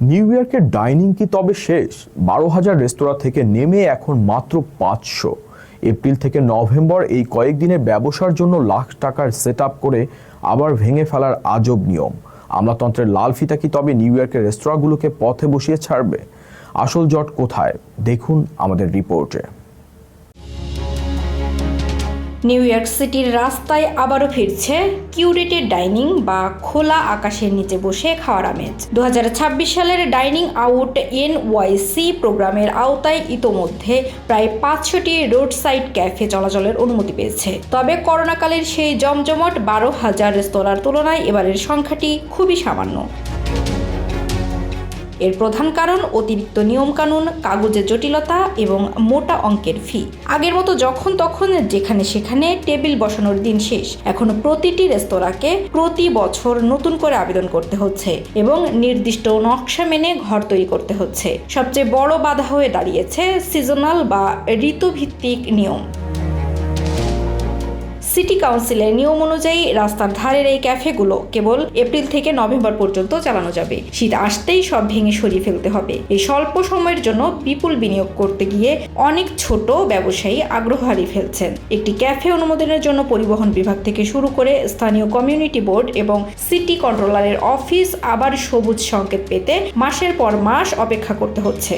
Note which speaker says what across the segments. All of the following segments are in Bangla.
Speaker 1: নিউ ইয়র্কের ডাইনিং কি তবে শেষ? 12,000 রেস্তোরাঁ থেকে নেমে এখন মাত্র 500। এপ্রিল থেকে নভেম্বর এই কয়েকদিনের ব্যবসার জন্য লাখ টাকার সেট আপ করে আবার ভেঙে ফেলার আজব নিয়ম। আমলাতন্ত্রের লাল ফিতা কি তবে নিউ ইয়র্কের রেস্তোরাঁগুলোকে পথে বসিয়ে ছাড়বে? আসল জট কোথায় দেখুন আমাদের রিপোর্টে।
Speaker 2: নিউ ইয়র্ক সিটির রাস্তায় আবারও ফিরছে কিউরেটেড ডাইনিং বা খোলা আকাশের নিচে বসে খাওয়ার আমেজ। 2026 সালের ডাইনিং আউট NYC প্রোগ্রামের আওতায় ইতোমধ্যে প্রায় 500টি রোড সাইড ক্যাফে চলাচলের অনুমতি পেয়েছে। তবে করোনাকালের সেই জমজমট 12,000 রেস্তোরাঁর তুলনায় এবারের সংখ্যাটি খুবই সামান্য। এর প্রধান কারণ অতিরিক্ত নিয়মকানুন, কাগজের জটিলতা এবং মোটা অঙ্কের ফি। আগের মতো যখন তখন যেখানে সেখানে টেবিল বসানোর দিন শেষ। এখন প্রতিটি রেস্তোরাঁকে প্রতি বছর নতুন করে আবেদন করতে হচ্ছে এবং নির্দিষ্ট নকশা মেনে ঘর তৈরি করতে হচ্ছে। সবচেয়ে বড় বাধা হয়ে দাঁড়িয়েছে সিজনাল বা ঋতুভিত্তিক নিয়ম। সিটি কাউন্সিলের নিয়ম অনুযায়ী রাস্তার ধারের এই ক্যাফেগুলো কেবল এপ্রিল থেকে নভেম্বর পর্যন্ত চালানো যাবে। শীত আসতেই সব ভেঙে সরিয়ে ফেলতে হবে। এই স্বল্প সময়ের জন্য বিপুল বিনিয়োগ করতে গিয়ে অনেক ছোট ব্যবসায়ী আগ্রহ হারিয়ে ফেলছেন। একটি ক্যাফে অনুমোদনের জন্য পরিবহন বিভাগ থেকে শুরু করে স্থানীয় কমিউনিটি বোর্ড এবং সিটি কন্ট্রোলারের অফিস আবার সবুজ সংকেত পেতে মাসের পর মাস অপেক্ষা করতে হচ্ছে।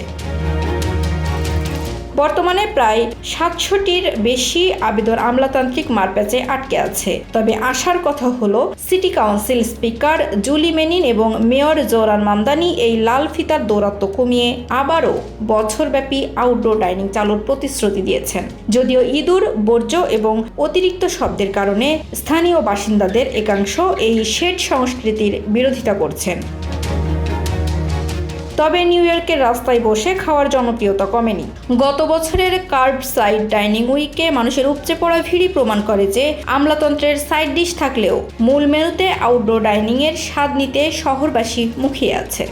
Speaker 2: বর্তমানে প্রায় 700টির বেশি আবেদন আমলাতান্ত্রিক মারপ্যাচে আটকে আছে। তবে আশার কথা হলো সিটি কাউন্সিল স্পিকার জুলি মেনিন এবং মেয়র জোরান মামদানি এই লাল ফিতার দৌরাত্ম্য কমিয়ে আবারও বছরব্যাপী আউটডোর ডাইনিং চালুর প্রতিশ্রুতি দিয়েছেন। যদিও ইঁদুর, বর্জ্য এবং অতিরিক্ত শব্দের কারণে স্থানীয় বাসিন্দাদের একাংশ এই শেড সংস্কৃতির বিরোধিতা করছেন। তবে নিউ ইয়র্কের রাস্তায় বসে খাওয়ার জনপ্রিয়তা কমেনি। গত বছরের কার্ব সাইড ডাইনিং উইকে মানুষের উপচে পড়া ভিড়ই প্রমাণ করে যে আমলাতন্ত্রের সাইড ডিশ থাকলেও মূল মেনুতে আউটডোর ডাইনিংয়ের স্বাদ নিতে শহরবাসী মুখিয়ে আছে।